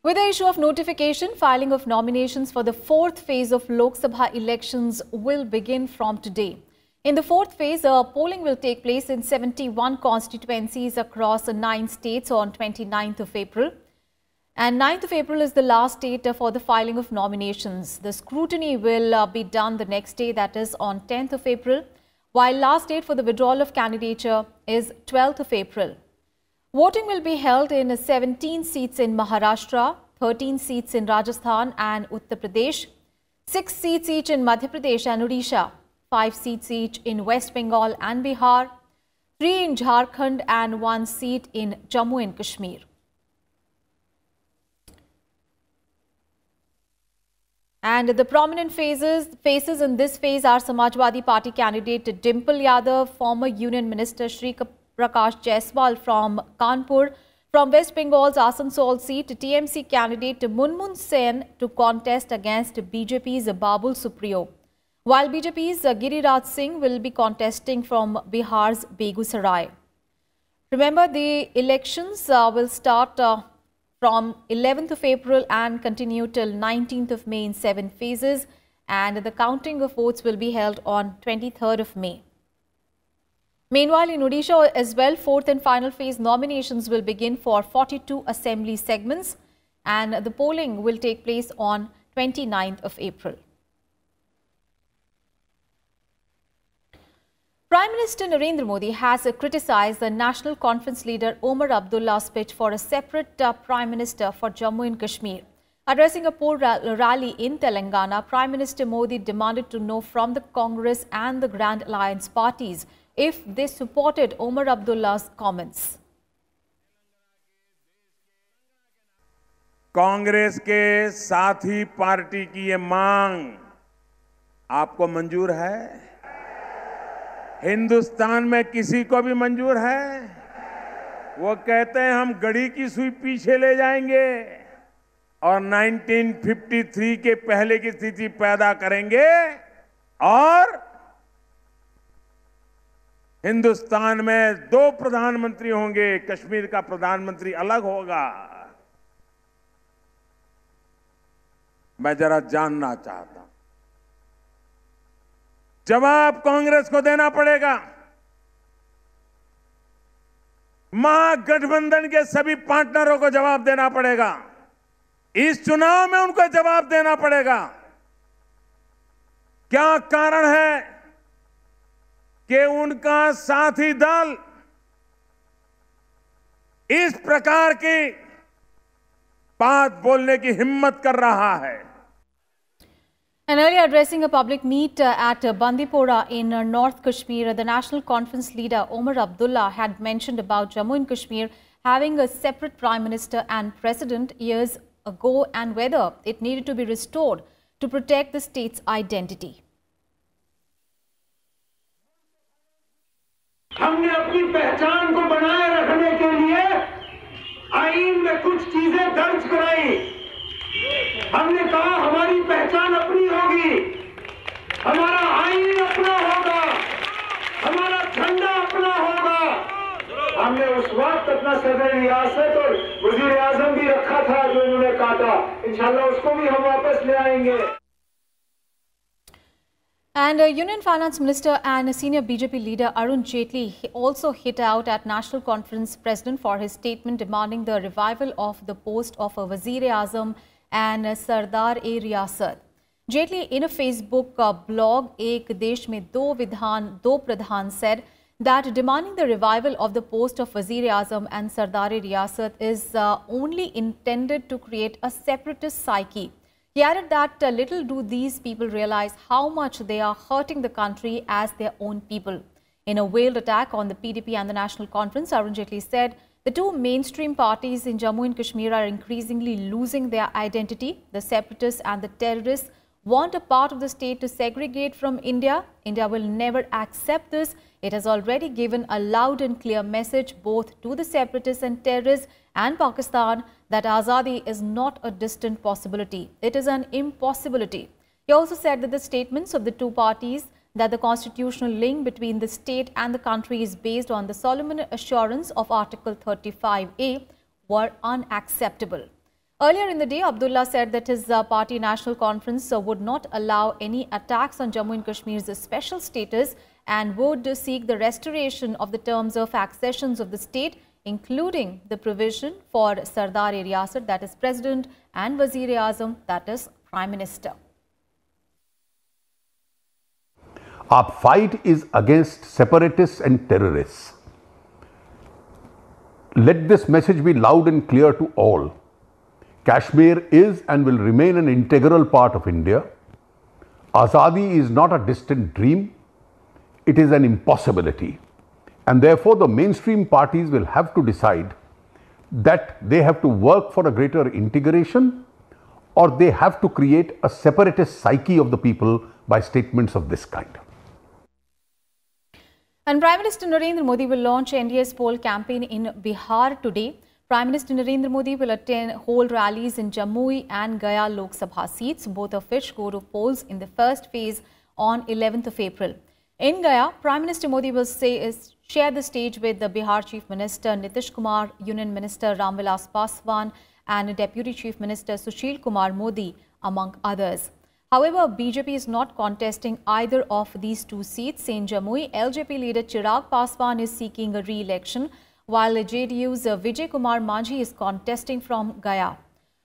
With the issue of notification, filing of nominations for the fourth phase of Lok Sabha elections will begin from today. In the fourth phase, polling will take place in 71 constituencies across 9 states on 29th of April. And 9th of April is the last date for the filing of nominations. The scrutiny will be done the next day, that is on 10th of April, while last date for the withdrawal of candidature is 12th of April. Voting will be held in 17 seats in Maharashtra, 13 seats in Rajasthan and Uttar Pradesh, 6 seats each in Madhya Pradesh and Odisha, 5 seats each in West Bengal and Bihar, 3 in Jharkhand and 1 seat in Jammu and Kashmir. And the prominent faces in this phase are Samajwadi Party candidate Dimple Yadav, former Union Minister Shri Prakash Jaiswal from Kanpur, from West Bengal's Asansol seat, TMC candidate Munmun Sen to contest against BJP's Babul Supriyo, while BJP's Giriraj Singh will be contesting from Bihar's Begusarai. Remember, the elections will start from 11th of April and continue till 19th of May in 7 phases, and the counting of votes will be held on 23rd of May. Meanwhile, in Odisha as well, fourth and final phase nominations will begin for 42 assembly segments, and the polling will take place on 29th of April. Prime Minister Narendra Modi has criticized the National Conference leader Omar Abdullah's pitch for a separate Prime Minister for Jammu and Kashmir. Addressing a poll rally in Telangana, Prime Minister Modi demanded to know from the Congress and the Grand Alliance parties if they supported Omar Abdullah's comments. Congress के साथी party की ये मांग आपको मंजूर है? हिंदुस्तान में किसी को भी मंजूर है? वो कहते हैं हम घड़ी की सुई पीछे ले जाएंगे और 1953 के पहले की स्थिति पैदा करेंगे और हिंदुस्तान में 2 प्रधानमंत्री होंगे, कश्मीर का प्रधानमंत्री अलग होगा। मैं जरा जानना चाहता हूं, जवाब कांग्रेस को देना पड़ेगा। महागठबंधन के सभी पार्टनरों को जवाब देना पड़ेगा। इस चुनाव में उनको जवाब देना पड़ेगा। क्या कारण है कि उनका साथी दल इस प्रकार की बात बोलने की हिम्मत कर रहा है? And earlier addressing a public meet at Bandipora in North Kashmir, the National Conference leader Omar Abdullah had mentioned about Jammu and Kashmir having a separate Prime Minister and President years ago and whether it needed to be restored to protect the state's identity. हमने अपनी पहचान को बनाए रखने के लिए आईन में कुछ चीजें दर्ज कराई। हमने कहा हमारी पहचान अपनी होगी, हमारा आईन अपना होगा, हमारा झंडा अपना होगा। हमने उस वक्त अपना सदर रियासत और वजीर आजम भी रखा था जो उन्होंने काटा। इंशाल्लाह उसको भी हम वापस ले आएंगे। And Union Finance Minister and senior BJP leader Arun Jaitley also hit out at National Conference President for his statement demanding the revival of the post of a Wazir-e-Azam and Sardar-e-Riyasat. Jaitley in a Facebook blog, Ek Desh Mein Do Vidhan Do Pradhan, said that demanding the revival of the post of Wazir-e-Azam and Sardar-e-Riyasat is only intended to create a separatist psyche. He added that little do these people realize how much they are hurting the country as their own people. In a veiled attack on the PDP and the National Conference, Arun Jaitley said the two mainstream parties in Jammu and Kashmir are increasingly losing their identity. The separatists and the terrorists want a part of the state to segregate from India. India will never accept this. It has already given a loud and clear message both to the separatists and terrorists and Pakistan that Azadi is not a distant possibility. It is an impossibility. He also said that the statements of the two parties that the constitutional link between the state and the country is based on the solemn assurance of Article 35A were unacceptable. Earlier in the day, Abdullah said that his party national conference would not allow any attacks on Jammu and Kashmir's special status and would seek the restoration of the terms of accessions of the state, including the provision for Sardar-e-Riyasat, that is President, and Wazir-e-Azam, that is Prime Minister. Our fight is against separatists and terrorists. Let this message be loud and clear to all. Kashmir is and will remain an integral part of India. Azadi is not a distant dream. It is an impossibility. And therefore, the mainstream parties will have to decide that they have to work for a greater integration, or they have to create a separatist psyche of the people by statements of this kind. And Prime Minister Narendra Modi will launch NDA's poll campaign in Bihar today. Prime Minister Narendra Modi will hold rallies in Jamui and Gaya Lok Sabha seats, both of which go to polls in the first phase on 11th of April. In Gaya, Prime Minister Modi will share the stage with the Bihar Chief Minister Nitish Kumar, Union Minister Ram Vilas Paswan and Deputy Chief Minister Sushil Kumar Modi, among others. However, BJP is not contesting either of these two seats. In Jamui, LJP leader Chirag Paswan is seeking a re-election, while JDU's Vijay Kumar Manjhi is contesting from Gaya.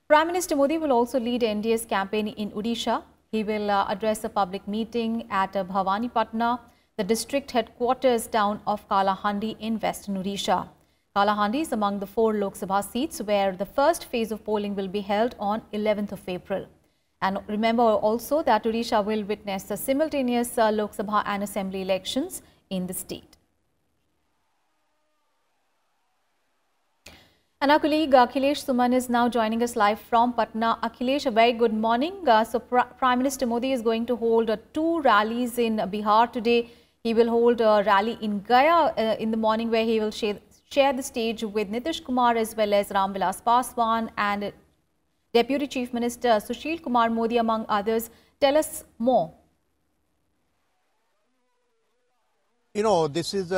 Prime Minister Modi will also lead NDA's campaign in Odisha. He will address a public meeting at Bhawanipatna, the district headquarters town of Kalahandi in western Odisha. Kalahandi is among the 4 Lok Sabha seats where the first phase of polling will be held on 11th of April. And remember also that Odisha will witness the simultaneous Lok Sabha and Assembly elections in the state. And our colleague Akhilesh Suman is now joining us live from Patna. Akhilesh, a very good morning. Prime Minister Modi is going to hold 2 rallies in Bihar today. He will hold a rally in Gaya in the morning where he will share the stage with Nitish Kumar as well as Ram Vilas Paswan and Deputy Chief Minister Sushil Kumar Modi, among others. Tell us more. You know, this is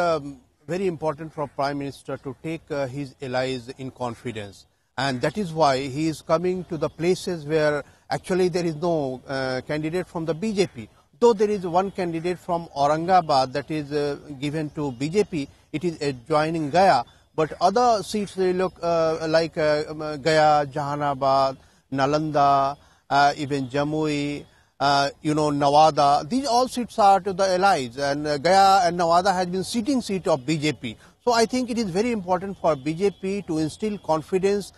very important for Prime Minister to take his allies in confidence, and that is why he is coming to the places where actually there is no candidate from the BJP. Though there is one candidate from Aurangabad that is given to BJP, it is adjoining Gaya, but other seats they look like Gaya, Jahanabad, Nalanda, even Jamui, Nawada. These all seats are to the allies, and Gaya and Nawada has been sitting seat of BJP. So I think it is very important for BJP to instill confidence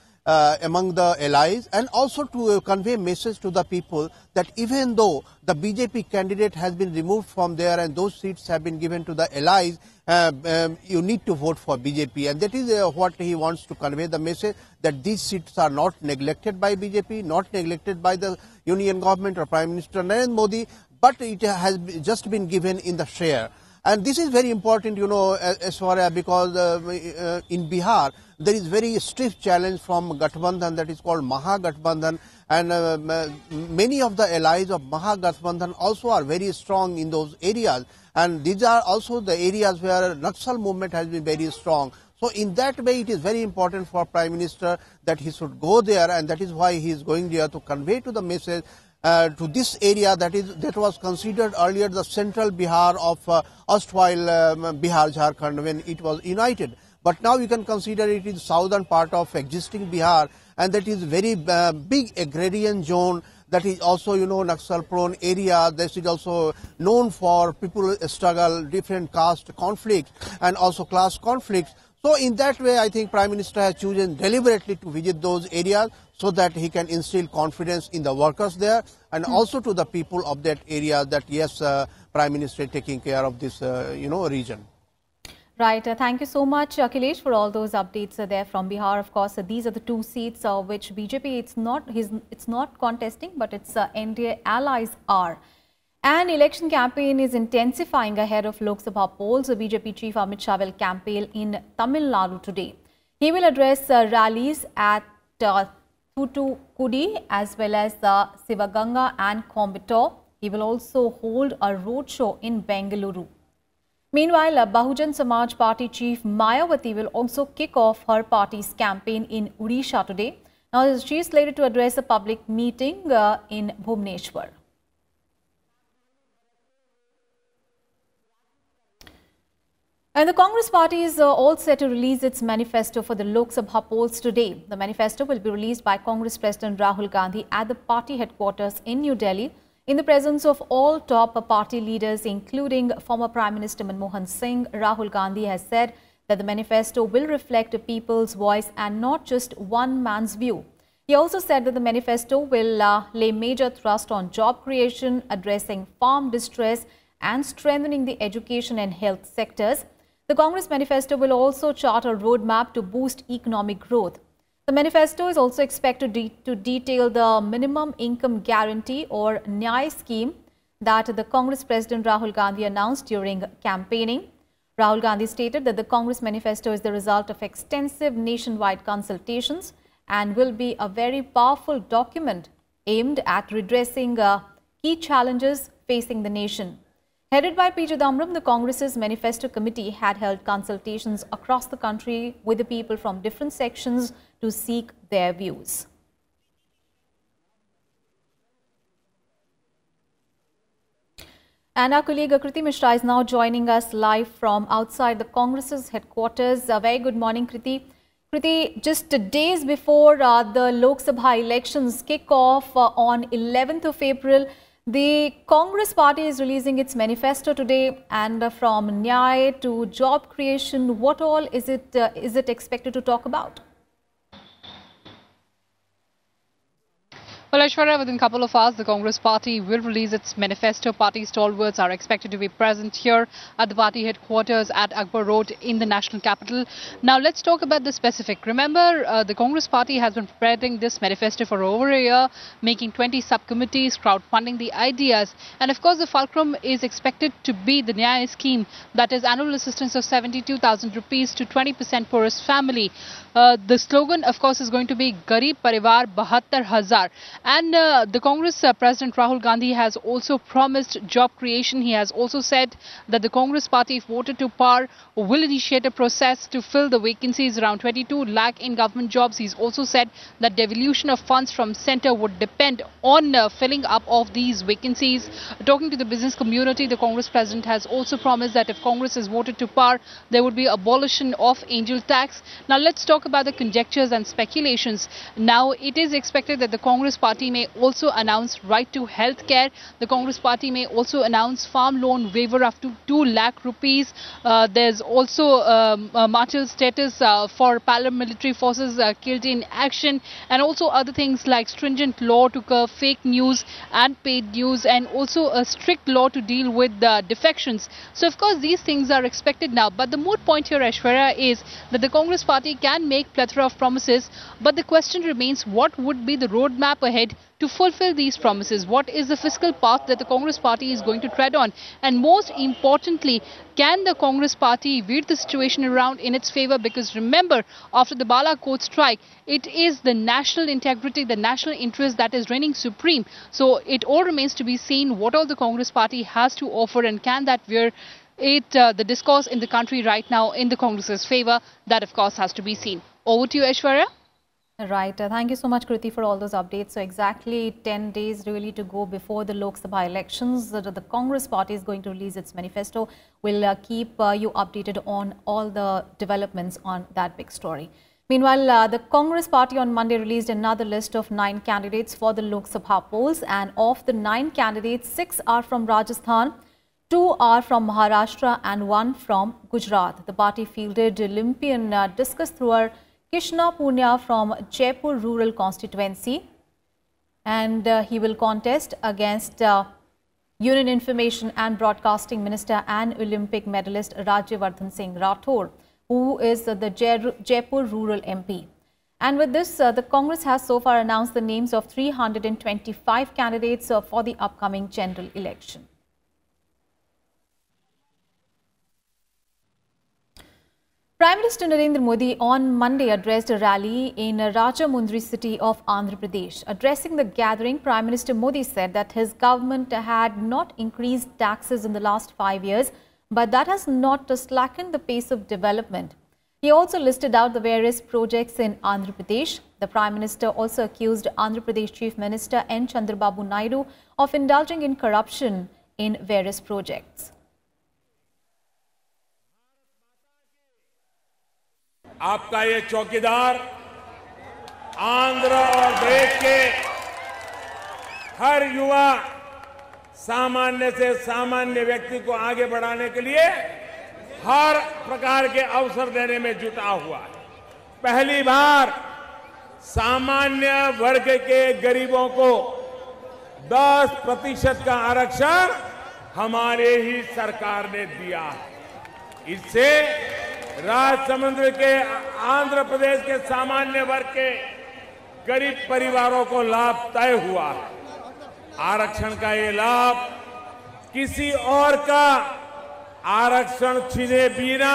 among the allies, and also to convey message to the people that even though the BJP candidate has been removed from there and those seats have been given to the allies, you need to vote for BJP. And that is what he wants to convey, the message that these seats are not neglected by BJP, not neglected by the union government or Prime Minister Narendra Modi, but it has just been given in the share. And this is very important, as far as because in Bihar, there is very stiff challenge from Gathbandhan that is called Mahagathbandhan, and many of the allies of Mahagathbandhan also are very strong in those areas. And these are also the areas where Naxal movement has been very strong. So in that way, it is very important for Prime Minister that he should go there, and that is why he is going there to convey to the message to this area that was considered earlier the central Bihar of erstwhile Bihar, Jharkhand when it was united. But now you can consider it is southern part of existing Bihar, and that is very big agrarian zone. That is also, Naxal prone area. This is also known for people struggle, different caste conflicts and also class conflicts. So in that way, I think Prime Minister has chosen deliberately to visit those areas so that he can instill confidence in the workers there, and also to the people of that area that yes, Prime Minister is taking care of this, region. Right. Thank you so much, Akhilesh, for all those updates there from Bihar. Of course, these are the 2 seats which BJP it's not contesting, but its NDA allies are. An election campaign is intensifying ahead of Lok Sabha polls. BJP Chief Amit Shah will campaign in Tamil Nadu today. He will address rallies at Thoothukudi as well as Sivaganga and Coimbatore. He will also hold a roadshow in Bengaluru. Meanwhile, Bahujan Samaj Party Chief Mayawati will also kick off her party's campaign in Odisha today. Now, she is slated to address a public meeting in Bhubaneswar. And the Congress party is all set to release its manifesto for the Lok Sabha polls today. The manifesto will be released by Congress President Rahul Gandhi at the party headquarters in New Delhi in the presence of all top party leaders, including former Prime Minister Manmohan Singh. Rahul Gandhi has said that the manifesto will reflect the people's voice and not just one man's view. He also said that the manifesto will lay major thrust on job creation, addressing farm distress and strengthening the education and health sectors. The Congress manifesto will also chart a roadmap to boost economic growth. The manifesto is also expected to detail the minimum income guarantee or Nyay scheme that the Congress President Rahul Gandhi announced during campaigning. Rahul Gandhi stated that the Congress manifesto is the result of extensive nationwide consultations and will be a very powerful document aimed at redressing key challenges facing the nation. Headed by P. Chidambaram, the Congress's manifesto committee had held consultations across the country with the people from different sections to seek their views. And our colleague Kriti Mishra is now joining us live from outside the Congress's headquarters. A very good morning, Kriti. Kriti, just days before the Lok Sabha elections kick off on 11th of April, the Congress party is releasing its manifesto today, and from Nyay to job creation, what all is it expected to talk about? Well, Aishwarya, within a couple of hours, the Congress party will release its manifesto. Party stalwarts are expected to be present here at the party headquarters at Akbar Road in the national capital. Now, let's talk about the specific. Remember, the Congress party has been preparing this manifesto for over a year, making 20 subcommittees, crowdfunding the ideas. And of course, the fulcrum is expected to be the Nyay scheme, that is annual assistance of 72,000 rupees to 20% poorest family. The slogan, of course, is going to be Garib Parivar 72,000. And the Congress President Rahul Gandhi has also promised job creation. He has also said that the Congress party, if voted to power, will initiate a process to fill the vacancies, around 22 lakh in government jobs. He's also said that devolution of funds from centre would depend on filling up of these vacancies. Talking to the business community, the Congress President has also promised that if Congress is voted to power, there would be abolition of angel tax. Now, let's talk about the conjectures and speculations. Now, it is expected that the Congress party may also announce right to health care. The Congress party may also announce farm loan waiver up to 2 lakh rupees. There's also martial status for paramilitary forces killed in action, and also other things like stringent law to curb fake news and paid news, and also a strict law to deal with defections. So, of course, these things are expected now. But the moot point here, Aishwarya, is that the Congress party can make plethora of promises, but the question remains, what would be the roadmap ahead to fulfill these promises? What is the fiscal path that the Congress party is going to tread on? And most importantly, can the Congress party veer the situation around in its favor? Because remember, after the Balakot strike, it is the national integrity, the national interest that is reigning supreme. So it all remains to be seen what all the Congress party has to offer, and can that veer the discourse in the country right now in the Congress's favor. That, of course, has to be seen. Over to you, Aishwarya. Right. Thank you so much, Kriti, for all those updates. So exactly 10 days really to go before the Lok Sabha elections. The Congress party is going to release its manifesto. We'll keep you updated on all the developments on that big story. Meanwhile, the Congress party on Monday released another list of 9 candidates for the Lok Sabha polls. And of the 9 candidates, 6 are from Rajasthan, 2 are from Maharashtra and 1 from Gujarat. The party fielded Olympian discus thrower Krishna Punya from Jaipur rural constituency, and he will contest against Union Information and Broadcasting Minister and Olympic medalist Rajya Singh Rathore, who is the Jaipur rural MP. And with this, the Congress has so far announced the names of 325 candidates for the upcoming general election. Prime Minister Narendra Modi on Monday addressed a rally in Rajamundry city of Andhra Pradesh. Addressing the gathering, Prime Minister Modi said that his government had not increased taxes in the last 5 years, but that has not slackened the pace of development. He also listed out the various projects in Andhra Pradesh. The Prime Minister also accused Andhra Pradesh Chief Minister N. Chandrababu Naidu of indulging in corruption in various projects. आपका ये चौकीदार आंध्र और देश के हर युवा सामान्य से सामान्य व्यक्ति को आगे बढ़ाने के लिए हर प्रकार के अवसर देने में जुटा हुआ है। पहली बार सामान्य वर्ग के गरीबों को 10% का आरक्षण हमारे ही सरकार ने दिया है। इससे राजसमंद के आंध्र प्रदेश के सामान्य वर्ग के गरीब परिवारों को लाभ तय हुआ है। आरक्षण का ये लाभ किसी और का आरक्षण छीने बिना,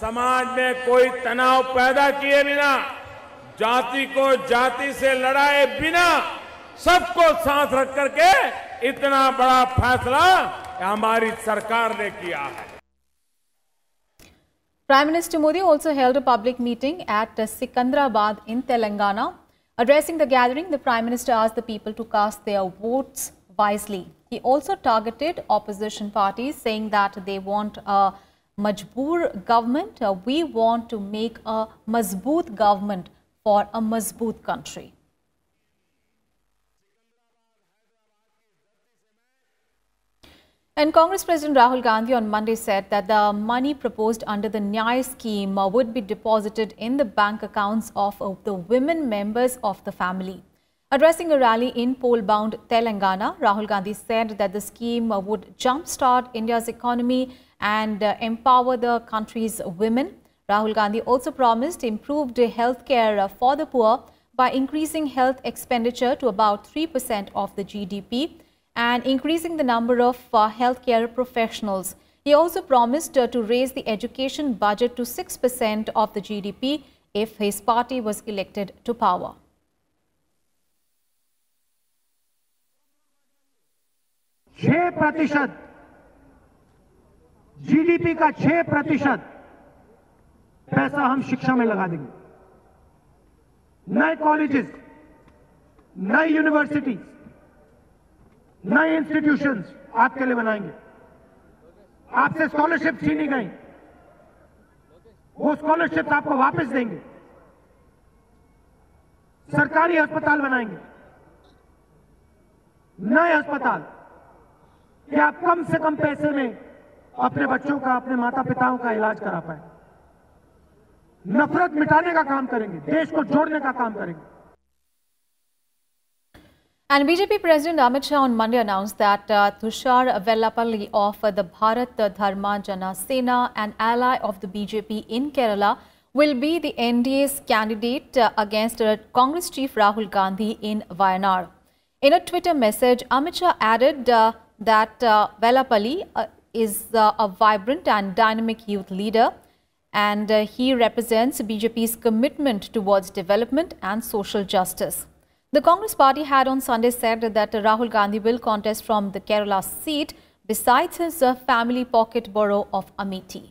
समाज में कोई तनाव पैदा किए बिना, जाति को जाति से लड़ाए बिना, सबको साथ रख करके इतना बड़ा फैसला हमारी सरकार ने किया है। Prime Minister Modi also held a public meeting at Secunderabad in Telangana. Addressing the gathering, the Prime Minister asked the people to cast their votes wisely. He also targeted opposition parties, saying that they want a majboor government. We want to make a mazboot government for a mazboot country. And Congress President Rahul Gandhi on Monday said that the money proposed under the Nyay scheme would be deposited in the bank accounts of the women members of the family. Addressing a rally in poll-bound Telangana, Rahul Gandhi said that the scheme would jumpstart India's economy and empower the country's women. Rahul Gandhi also promised improved health care for the poor by increasing health expenditure to about 3% of the GDP and increasing the number of healthcare professionals. He also promised to raise the education budget to 6% of the GDP if his party was elected to power. GDP का 6% पैसा हम शिक्षा में लगा देंगे। नए colleges, नई university, नए इंस्टीट्यूशंस आपके लिए बनाएंगे। आपसे स्कॉलरशिप छीनी गई, वो स्कॉलरशिप आपको वापस देंगे। सरकारी अस्पताल बनाएंगे, नए अस्पताल कि आप कम से कम पैसे में अपने बच्चों का, अपने माता पिताओं का इलाज करा पाए। नफरत मिटाने का काम करेंगे, देश को जोड़ने का काम करेंगे। And BJP President Amit Shah on Monday announced that Tushar Vellapalli of the Bharat Dharma Jana Sena, an ally of the BJP in Kerala, will be the NDA's candidate against Congress chief Rahul Gandhi in Wayanad. In a Twitter message, Amit Shah added that Vellapalli is a vibrant and dynamic youth leader, and he represents BJP's commitment towards development and social justice. The Congress party had on Sunday said that Rahul Gandhi will contest from the Kerala seat besides his family pocket borough of Amethi.